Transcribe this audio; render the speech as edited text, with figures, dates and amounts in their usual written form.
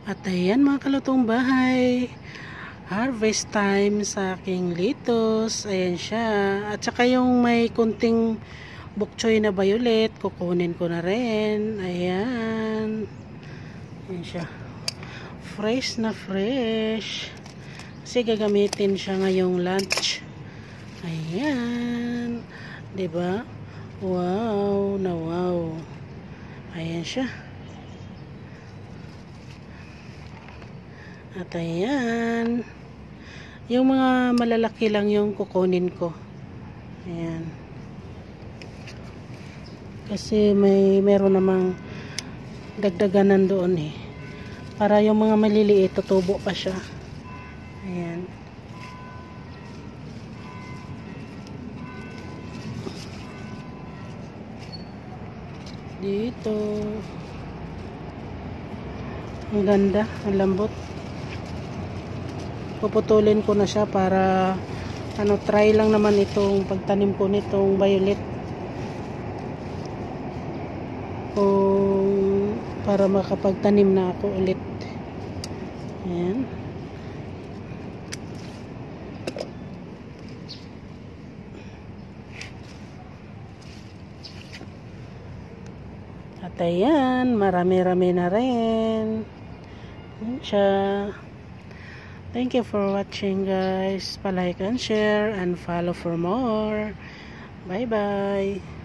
At ayan mga kalutong bahay, harvest time sa aking litos. Ayan siya. At saka yung may kunting bokchoy na violet, kukunin ko na rin. Ayan. Ayan siya. Fresh na fresh. Kasi gagamitin siya ngayong lunch. Ayan. Diba? Wow na wow. Ayan siya. At ayan, yung mga malalaki lang yung kukunin ko. Ayan. Kasi meron namang dagdaganan doon eh. Para yung mga maliliit, tutubo pa siya. Ayan. Dito. Ang ganda, ang lambot. Puputulin ko na siya para try lang naman itong pagtanim ko nitong violet, kung para makapagtanim na ako ulit. Ayan. At ayan, marami-rami na rin. Ayan siya. Thank you for watching guys. Pa-like and share and follow for more. Bye bye.